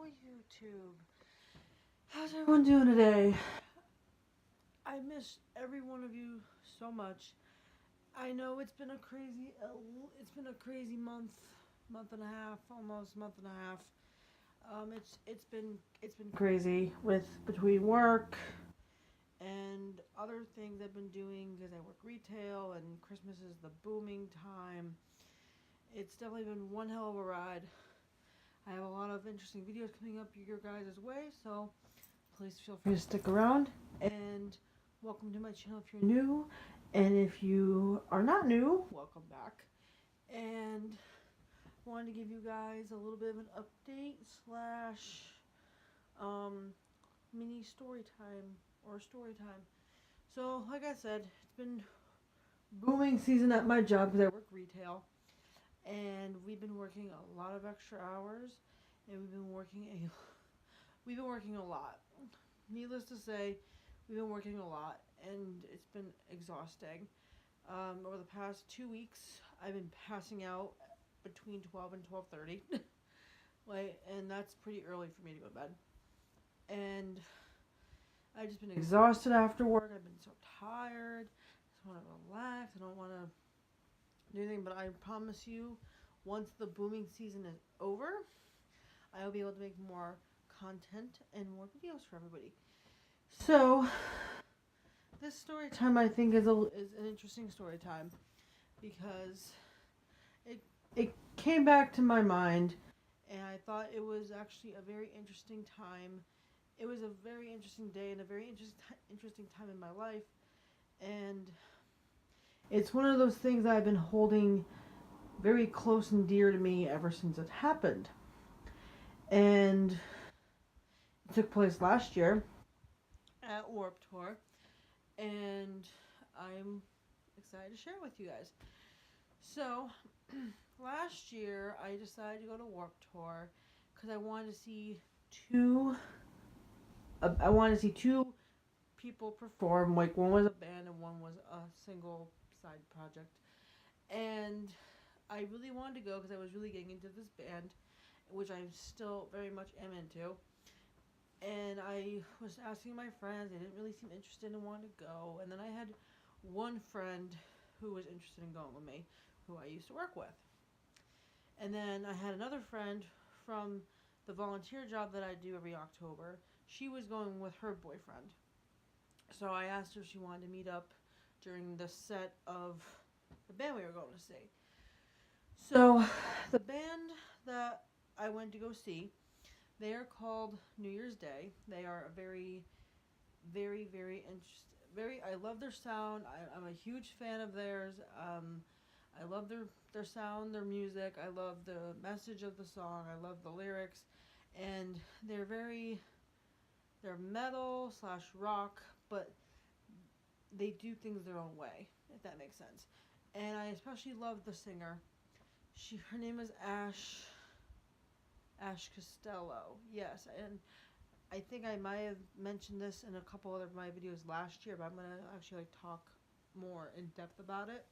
YouTube. How's everyone doing today? I miss every one of you so much. I know it's been a crazy month and a half, almost month and a half. It's been crazy with between work and other things I've been doing because I work retail and Christmas is the booming time. It's definitely been one hell of a ride. I have a lot of interesting videos coming up your guys' way, so please feel free to stick around. And welcome to my channel if you're new. And if you are not new, welcome back. And I wanted to give you guys a little bit of an update slash mini story time. So, like I said, it's been booming season at my job because I work retail. And we've been working a lot of extra hours, and we've been working a lot. Needless to say, we've been working a lot, and it's been exhausting. Over the past 2 weeks, I've been passing out between 12 and 12:30, like, and that's pretty early for me to go to bed. And I've just been exhausted after work. I've been so tired. I just want to relax. I don't want to do anything, but I promise you, once the booming season is over, I will be able to make more content and more videos for everybody. So, this story time I think is an interesting story time because it came back to my mind, and I thought it was actually a very interesting time. It was a very interesting day and a very interesting time in my life, and it's one of those things that I've been holding very close and dear to me ever since it happened. And it took place last year at Warped Tour, and I'm excited to share it with you guys. So, last year I decided to go to Warped Tour because I wanted to see two people perform. Like, one was a band and one was a single side project. And I really wanted to go because I was really getting into this band, which I still very much am into. And I was asking my friends, they didn't really seem interested and wanted to go. And then I had one friend who was interested in going with me, who I used to work with. And then I had another friend from the volunteer job that I do every October. She was going with her boyfriend. So I asked her if she wanted to meet up during the set of the band we were going to see. So the band that I went to go see, they are called New Year's Day. They are a very, very, very interesting. I love their sound. I'm a huge fan of theirs. I love their sound, their music. I love the message of the song. I love the lyrics, and they're metal slash rock, but they do things their own way, if that makes sense. And I especially love the singer. Her name is Ash Costello. Yes, and I think I might have mentioned this in a couple other of my videos last year, but I'm gonna actually talk more in depth about it.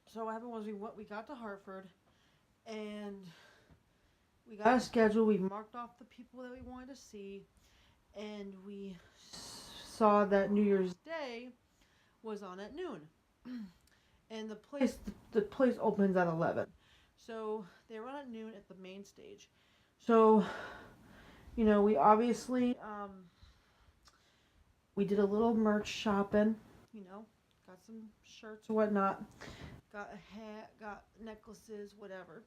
So what happened was we got to Hartford, and we got a schedule. We marked off the people that we wanted to see, and we saw that New Year's Day was on at noon, and the place opens at 11. So they run at noon at the main stage. So, we obviously we did a little merch shopping. Got some shirts or whatnot. Got a hat, got necklaces, whatever.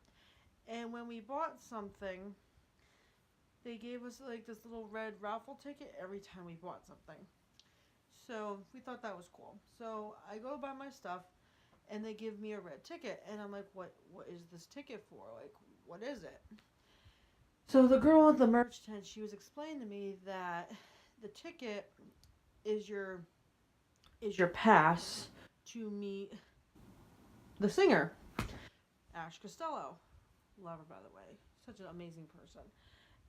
And when we bought something, they gave us this little red raffle ticket every time we bought something. So we thought that was cool. So I go buy my stuff, and they give me a red ticket, and I'm like, what is this ticket for? Like, what is it? So the girl at the merch tent, she was explaining to me that the ticket is your pass to meet the singer, Ash Costello. Love her, by the way. Such an amazing person.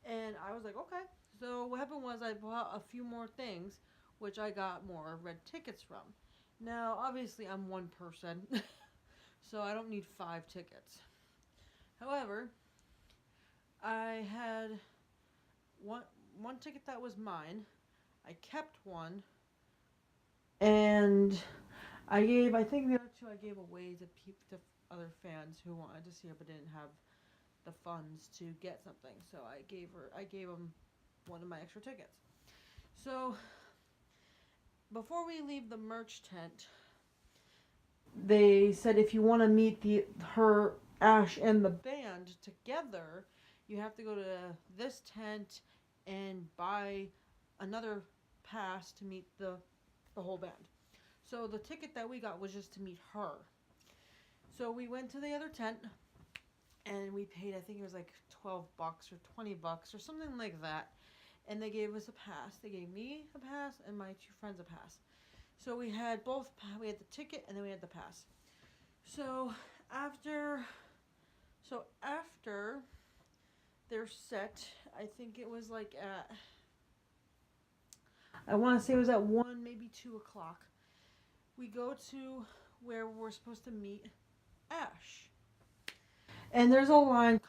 And I was like, okay. So what happened was I bought a few more things, which I got more red tickets from. Now, obviously, I'm one person, so I don't need 5 tickets. However, I I had one ticket that was mine. I kept one, and I think the other two I gave away to other fans who wanted to see her but didn't have the funds to get something. So I gave them one of my extra tickets. So before we leave the merch tent, they said if you want to meet her, Ash, and the band together, you have to go to this tent and buy another pass to meet the whole band. So the ticket that we got was just to meet her. So we went to the other tent and we paid, I think it was like $12 or $20 or something like that. And they gave us a pass. They gave me a pass and my two friends a pass. So we had both. We had the ticket and then we had the pass. So after their set, I think it was like at, I want to say it was at 1, maybe 2 o'clock. We go to where we're supposed to meet Ash. And there's a line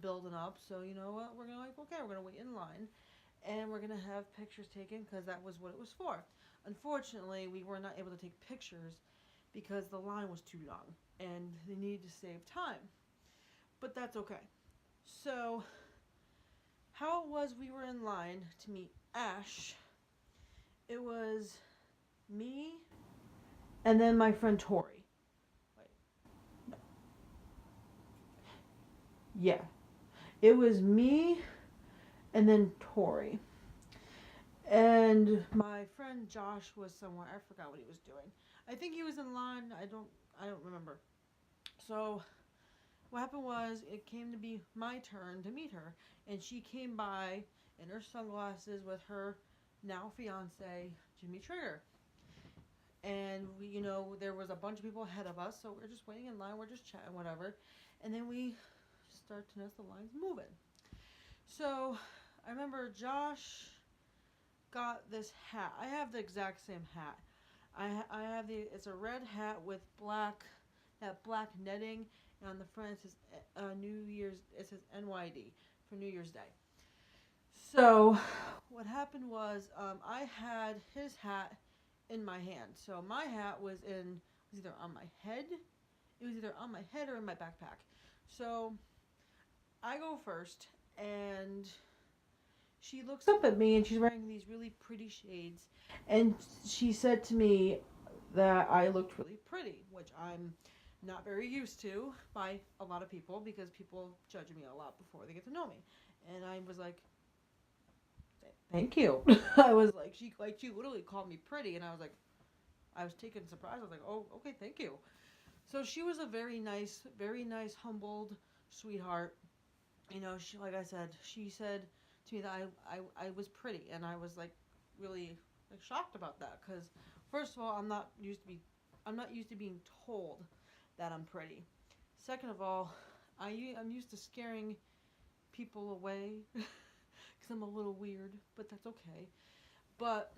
building up. So you know what? We're gonna wait in line, and we're gonna have pictures taken because that was what it was for. Unfortunately, we were not able to take pictures because the line was too long and they needed to save time. But that's okay. So how it was, we were in line to meet Ash. It was me and then my friend Tori. Wait. No. Yeah. It was me and then Tori. And my friend Josh was somewhere. I forgot what he was doing. I think he was in line. I don't remember. So what happened was it came to be my turn to meet her, and she came by in her sunglasses with her now fiance Jimmy Trigger. And we, there was a bunch of people ahead of us, so we're just waiting in line. We're just chatting, whatever. And then we start to notice the lines moving. So I remember Josh got this hat. I have the exact same hat. I have it's a red hat with black netting, and on the front it says it says NYD for New Year's Day. So what happened was I had his hat in my hand. So my hat was either on my head. It was either on my head or in my backpack. So I go first, and she looks up at me, and she's wearing these really pretty shades, and she said to me that I looked really pretty, which I'm not very used to by a lot of people because people judge me a lot before they get to know me. And I was like, thank you. I was like, she literally called me pretty, and I was taken surprise. I was like, oh, okay, thank you. So she was a very nice, humbled sweetheart. She, like I said, she said to me that I was pretty, and I was like really like shocked about that because first of all, I'm not used to being told that I'm pretty. Second of all, I'm used to scaring people away because I'm a little weird, but that's okay. But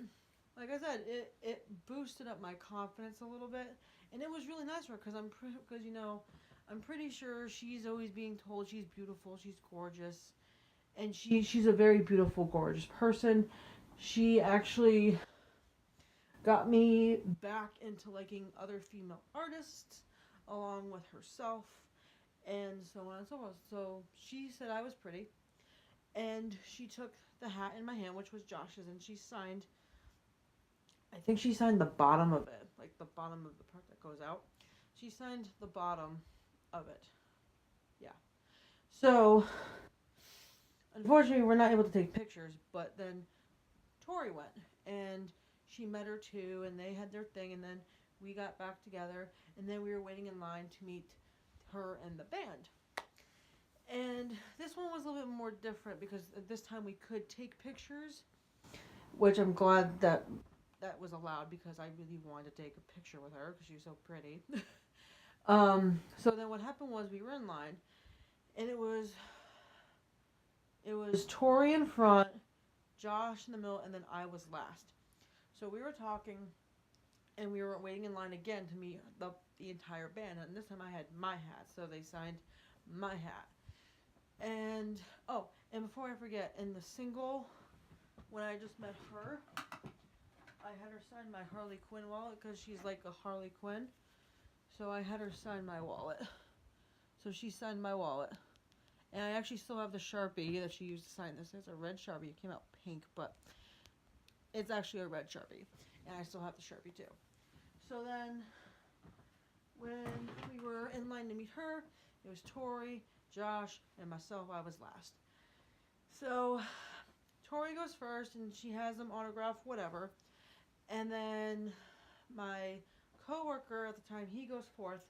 like I said, it boosted up my confidence a little bit, and it was really nice for her because I'm pretty sure she's always being told she's beautiful, she's gorgeous, and she's a very beautiful, gorgeous person. She actually got me back into liking other female artists along with herself, and so on and so forth. So she said I was pretty, and she took the hat in my hand, which was Josh's, and I think she signed the bottom of it, like the bottom of the part that goes out. She signed the bottom of it. Yeah. So, unfortunately, we're not able to take pictures, but then Tori went, and she met her too, and they had their thing, and then we got back together, and then we were waiting in line to meet her and the band. And this one was a little bit more different because at this time we could take pictures, which I'm glad that was allowed because I really wanted to take a picture with her because she was so pretty. So then what happened was we were in line, and it was Tori in front, Josh in the middle, and then I was last. So we were talking, and we were waiting in line again to meet the entire band, and this time I had my hat, so they signed my hat. And before I forget, in the single, when I just met her, I had her sign my Harley Quinn wallet because she's like a Harley Quinn. So I had her sign my wallet. So she signed my wallet. And I actually still have the Sharpie that she used to sign this. It's a red Sharpie. It came out pink, but it's actually a red Sharpie. And I still have the Sharpie too. So then, when we were in line to meet her, it was Tori, Josh, and myself. I was last. So Tori goes first, and she has them autograph, whatever. And then my coworker at the time, he goes fourth.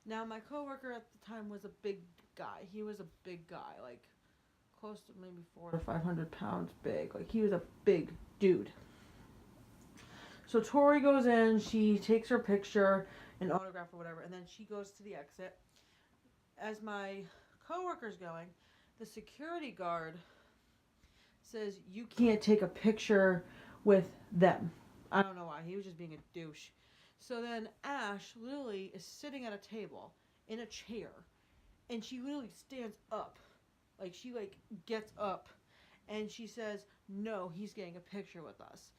Now my coworker at the time was a big guy. He was a big guy, like close to maybe 400 or 500 pounds big. Like he was a big dude. So Tori goes in, she takes her picture, an autograph or whatever, and then she goes to the exit. As my coworker's going, the security guard says, "You can't take a picture with them." I don't know why. He was just being a douche. So then Ash literally is sitting at a table in a chair, and she literally stands up. Like she gets up, and she says, "No, he's getting a picture with us."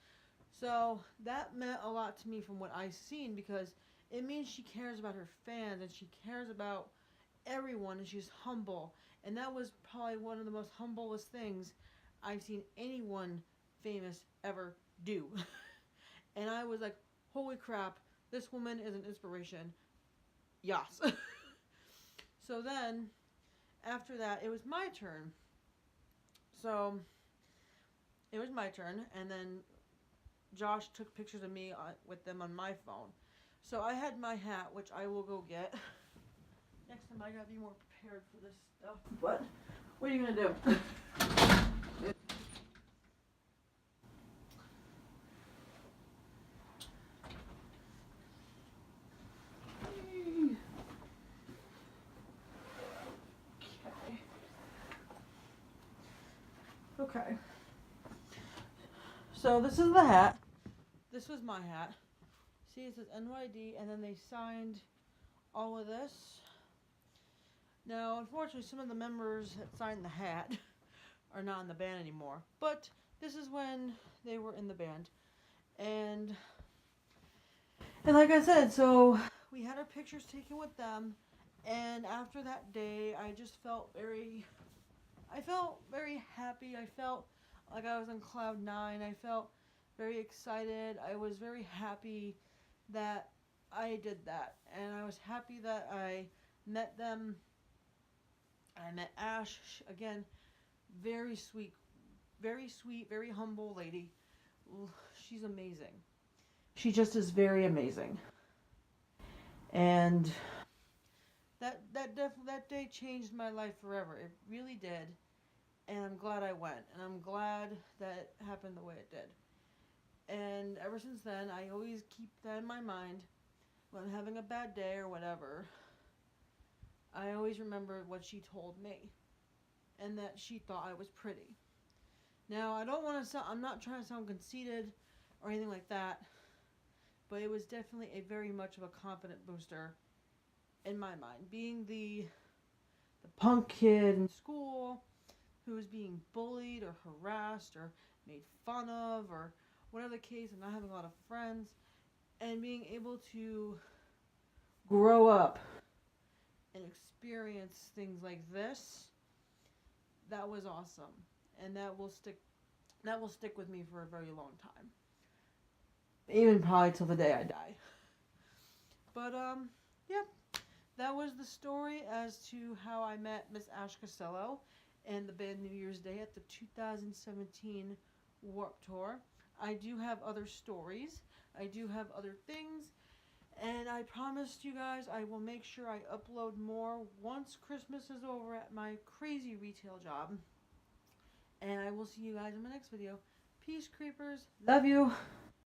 So that meant a lot to me from what I've seen, because it means she cares about her fans and she cares about everyone, and she's humble. And that was probably one of the most humblest things I've seen anyone famous ever do. And I was like, holy crap, this woman is an inspiration. Yes. So then, after that, it was my turn. So, it was my turn, and then Josh took pictures of me with them on my phone. So I had my hat, which I will go get. Next time I gotta be more prepared for this stuff. But what are you gonna do? Okay. So this is the hat. This was my hat. See, it says NYD, and then they signed all of this. Now, unfortunately, some of the members that signed the hat are not in the band anymore. But this is when they were in the band. And like I said, so we had our pictures taken with them. And after that day, I just felt very happy. I felt like I was on cloud 9. I felt very excited. I was very happy that I did that. And I was happy that I met them. I met Ash, again, very sweet, very humble lady. She's amazing. She just is very amazing. And that day changed my life forever. It really did. And I'm glad I went. And I'm glad that it happened the way it did. And ever since then, I always keep that in my mind when I'm having a bad day or whatever. I always remember what she told me, and that she thought I was pretty. Now, I'm not trying to sound conceited or anything like that, but it was definitely a very much of a confident booster in my mind. Being the punk kid in school who was being bullied or harassed or made fun of or whatever the case, and not having a lot of friends, and being able to grow up and experience things like this, that was awesome. And that will stick with me for a very long time. Even probably till the day I die. But yeah, that was the story as to how I met Miss Ash Costello and the band New Year's Day at the 2017 Warped Tour. I do have other stories. I do have other things. And I promised you guys I will make sure I upload more once Christmas is over at my crazy retail job. And I will see you guys in my next video. Peace, creepers. Love you.